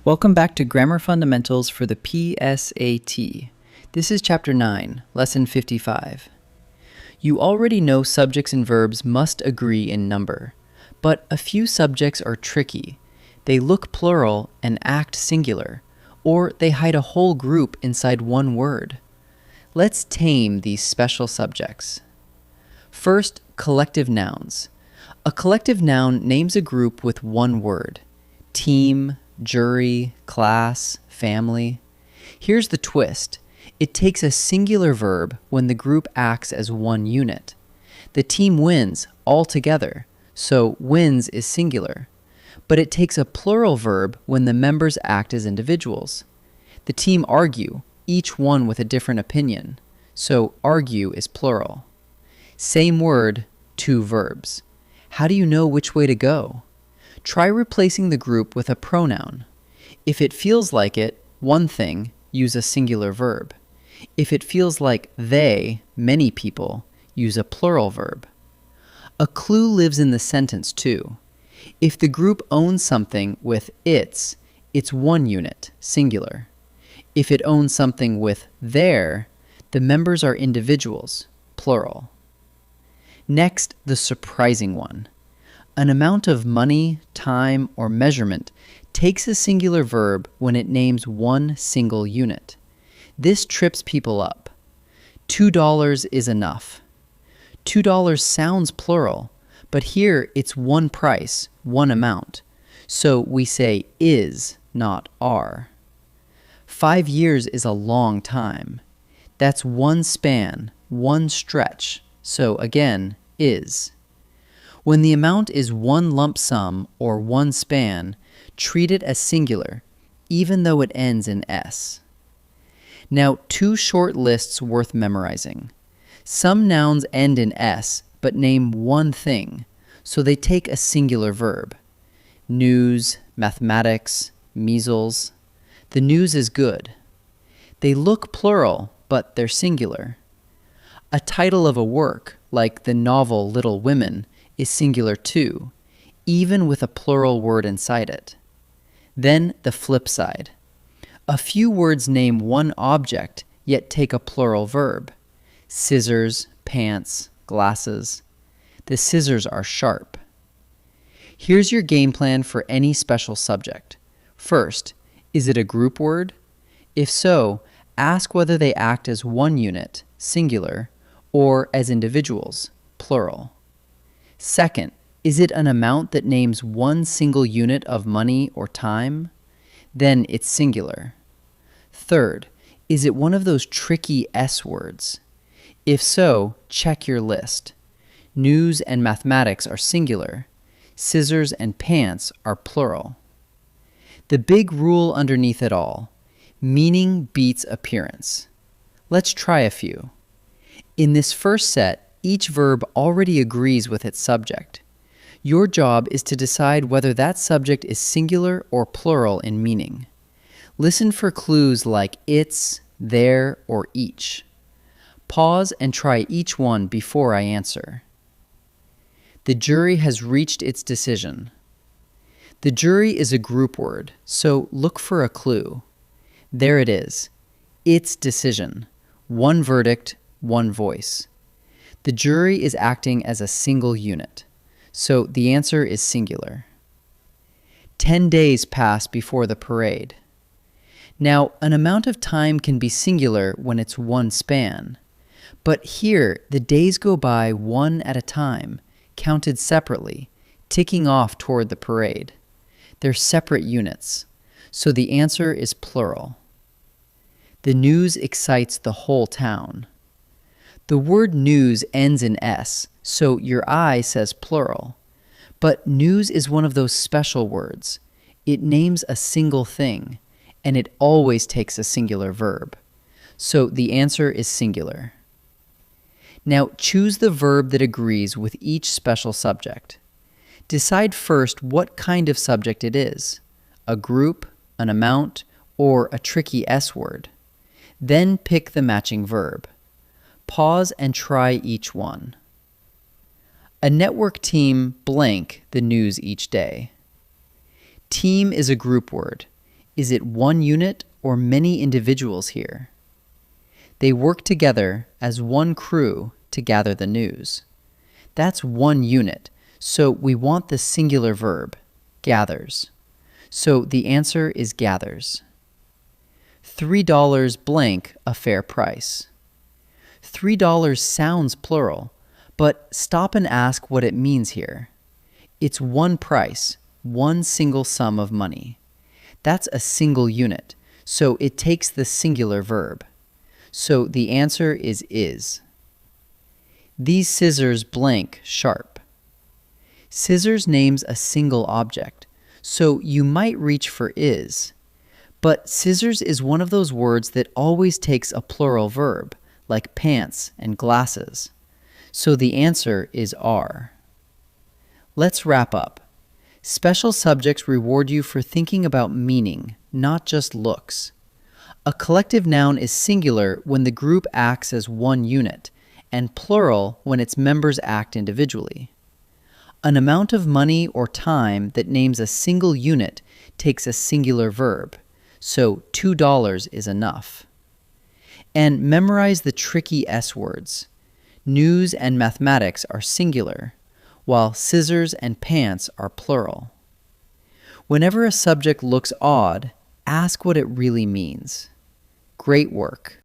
Welcome back to Grammar Fundamentals for the PSAT. This is Chapter 9, Lesson 55. You already know subjects and verbs must agree in number, but a few subjects are tricky. They look plural and act singular, or they hide a whole group inside one word. Let's tame these special subjects. First, collective nouns. A collective noun names a group with one word: team, jury, class, family. Here's the twist. It takes a singular verb when the group acts as one unit. The team wins all together, so wins is singular. But it takes a plural verb when the members act as individuals. The team argue, each one with a different opinion, so argue is plural. Same word, two verbs. How do you know which way to go? Try replacing the group with a pronoun. If it feels like it, one thing, use a singular verb. If it feels like they, many people, use a plural verb. A clue lives in the sentence too. If the group owns something with it's one unit, singular. If it owns something with their, the members are individuals, plural. Next, the surprising one. An amount of money, time, or measurement takes a singular verb when it names one single unit. This trips people up. $2 is enough. $2 sounds plural, but here it's one price, one amount. So we say is, not are. 5 years is a long time. That's one span, one stretch. So again, is. When the amount is one lump sum or one span, treat it as singular, even though it ends in s. Now, two short lists worth memorizing. Some nouns end in s, but name one thing, so they take a singular verb. News, mathematics, measles. The news is good. They look plural, but they're singular. A title of a work, like the novel Little Women, is singular too, even with a plural word inside it. Then the flip side. A few words name one object, yet take a plural verb. Scissors, pants, glasses. The scissors are sharp. Here's your game plan for any special subject. First, is it a group word? If so, ask whether they act as one unit, singular, or as individuals, plural. Second, is it an amount that names one single unit of money or time? Then it's singular. Third, is it one of those tricky S words? If so, check your list. News and mathematics are singular. Scissors and pants are plural. The big rule underneath it all: meaning beats appearance. Let's try a few. In this first set, each verb already agrees with its subject. Your job is to decide whether that subject is singular or plural in meaning. Listen for clues like it's, their, or each. Pause and try each one before I answer. The jury has reached its decision. The jury is a group word, so look for a clue. There it is. Its decision. One verdict, one voice. The jury is acting as a single unit, so the answer is singular. 10 days pass before the parade. Now, an amount of time can be singular when it's one span, but here the days go by one at a time, counted separately, ticking off toward the parade. They're separate units, so the answer is plural. The news excites the whole town. The word news ends in s, so your eye says plural. But news is one of those special words. It names a single thing, and it always takes a singular verb. So the answer is singular. Now choose the verb that agrees with each special subject. Decide first what kind of subject it is: a group, an amount, or a tricky S word. Then pick the matching verb. Pause and try each one. A network team blank the news each day. Team is a group word. Is it one unit or many individuals here? They work together as one crew to gather the news. That's one unit, so we want the singular verb, gathers. So the answer is gathers. $3 blank a fair price. $3 sounds plural, but stop and ask what it means here. It's one price, one single sum of money. That's a single unit, so it takes the singular verb. So the answer is. These scissors blank sharp. Scissors names a single object, so you might reach for is. But scissors is one of those words that always takes a plural verb, like pants and glasses. So the answer is are. Let's wrap up. Special subjects reward you for thinking about meaning, not just looks. A collective noun is singular when the group acts as one unit, and plural when its members act individually. An amount of money or time that names a single unit takes a singular verb, so $2 is enough. And memorize the tricky S words. News and mathematics are singular, while scissors and pants are plural. Whenever a subject looks odd, ask what it really means. Great work.